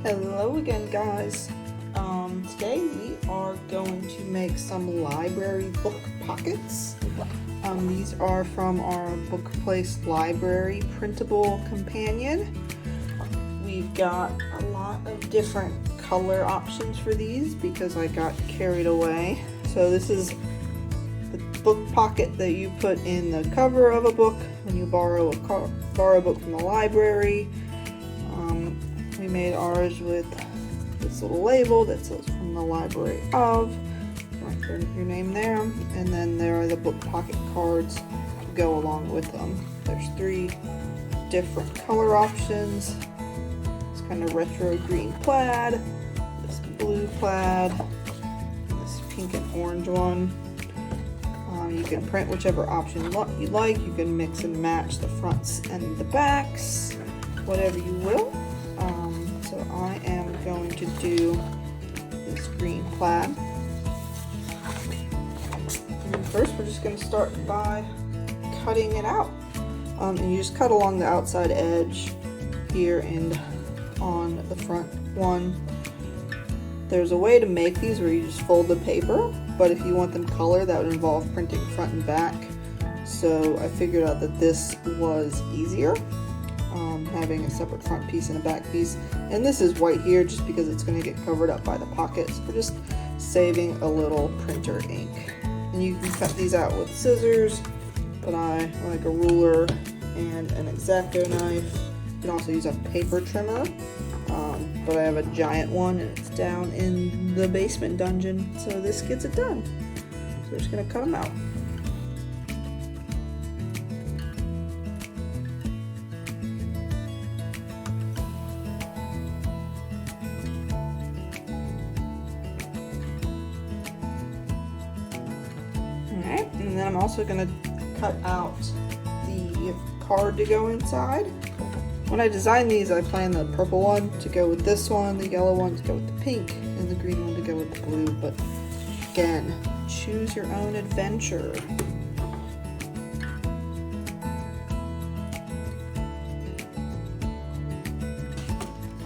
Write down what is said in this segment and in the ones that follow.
Hello again, guys. Today we are going to make some library book pockets. These are from our Book Place Library Printable Companion. We've got a lot of different color options for these because I got carried away. So this is the book pocket that you put in the cover of a book when you borrow a book from the library. We made ours with this little label that says from the library of, write your name there, and then there are the book pocket cards to go along with them. There's 3 different color options. It's kind of retro green plaid, this blue plaid, and this pink and orange one. You can print whichever option you like. You can mix and match the fronts and the backs, whatever you will. So I am going to do this green plaid. And first we're just going to start by cutting it out. And you just cut along the outside edge here and on the front one. There's a way to make these where you just fold the paper, but if you want them color, that would involve printing front and back. So I figured out that this was easier. Having a separate front piece and a back piece, and this is white here just because it's going to get covered up by the pockets. We're just saving a little printer ink, and you can cut these out with scissors, but I like a ruler and an X-Acto knife. You can also use a paper trimmer, but I have a giant one and it's down in the basement dungeon, so this gets it done. So we're just going to cut them out. Alright, and then I'm also going to cut out the card to go inside. When I designed these, I planned the purple one to go with this one, the yellow one to go with the pink, and the green one to go with the blue. But again, choose your own adventure.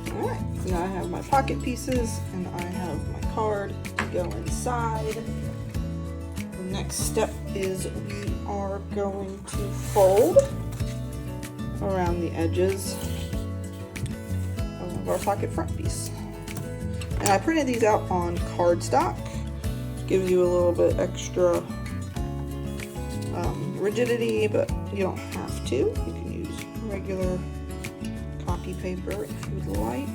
Alright, so now I have my pocket pieces and I have my card to go inside. Next step is we are going to fold around the edges of our pocket front piece. And I printed these out on cardstock. Gives you a little bit extra rigidity, but you don't have to. You can use regular copy paper if you would like.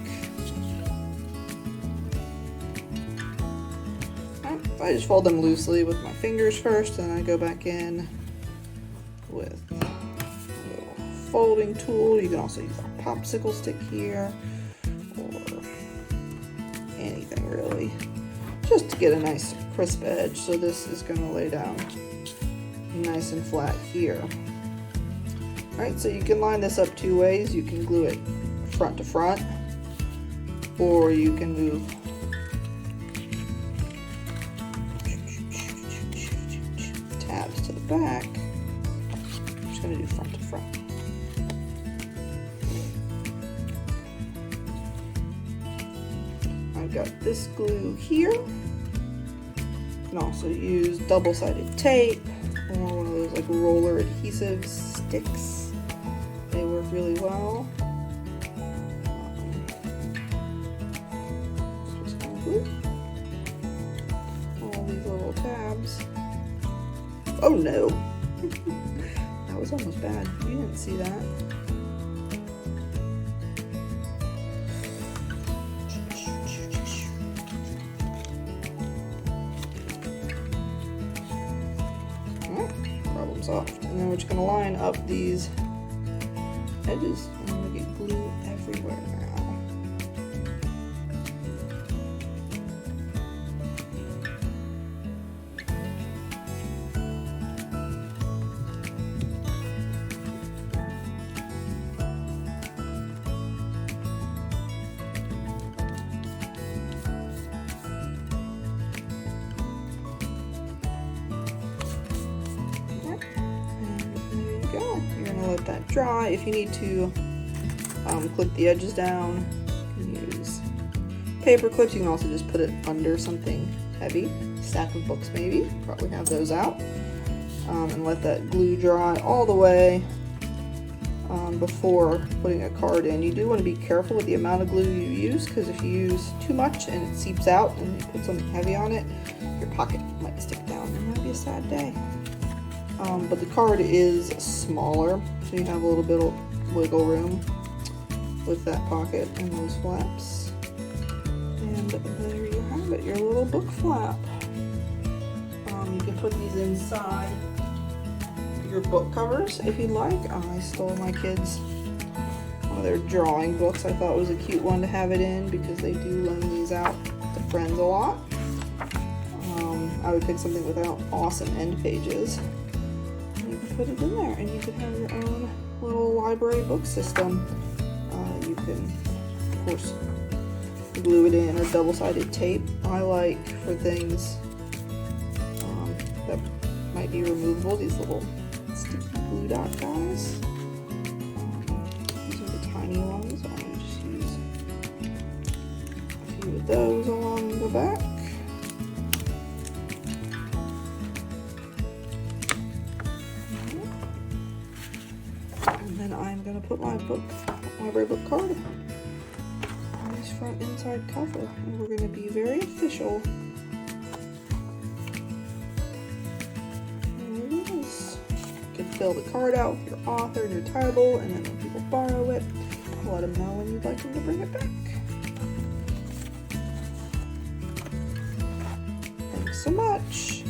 I just fold them loosely with my fingers first, and I go back in with a little folding tool. You can also use a popsicle stick here, or anything really, just to get a nice crisp edge. So this is going to lay down nice and flat here. Alright, so you can line this up 2 ways. You can glue it front to front, or you can move tabs to the back. I'm just going to do front to front. I've got this glue here. You can also use double-sided tape or one of those like roller adhesive sticks. They work really well. Just going to glue all these little tabs. Oh no! That was almost bad. You didn't see that. Alright, problem solved. And then we're just going to line up these edges. I'm going to get glue everywhere now. Let that dry. If you need to clip the edges down, you can use paper clips. You can also just put it under something heavy, stack of books maybe, probably have those out, and let that glue dry all the way before putting a card in. You do want to be careful with the amount of glue you use, because if you use too much and it seeps out and you put something heavy on it, your pocket might stick down and that'd be a sad day. But the card is smaller, so you have a little bit of wiggle room with that pocket and those flaps. And there you have it, your little book flap. You can put these inside your book covers if you'd like. I stole my kids one of their drawing books. I thought it was a cute one to have it in because they do loan these out to friends a lot. I would pick something without awesome end pages. And you can put it in there and you could have your own little library book system. You can, of course, glue it in or double-sided tape. I like for things that might be removable, these little sticky glue dot guys. These are the tiny ones. I'll just use a few of those along the back. And then I'm going to put my library book card on this front inside cover. And we're going to be very official. Fill the card out with your author and your title, and then when people borrow it, let them know when you'd like them to bring it back. Thanks so much.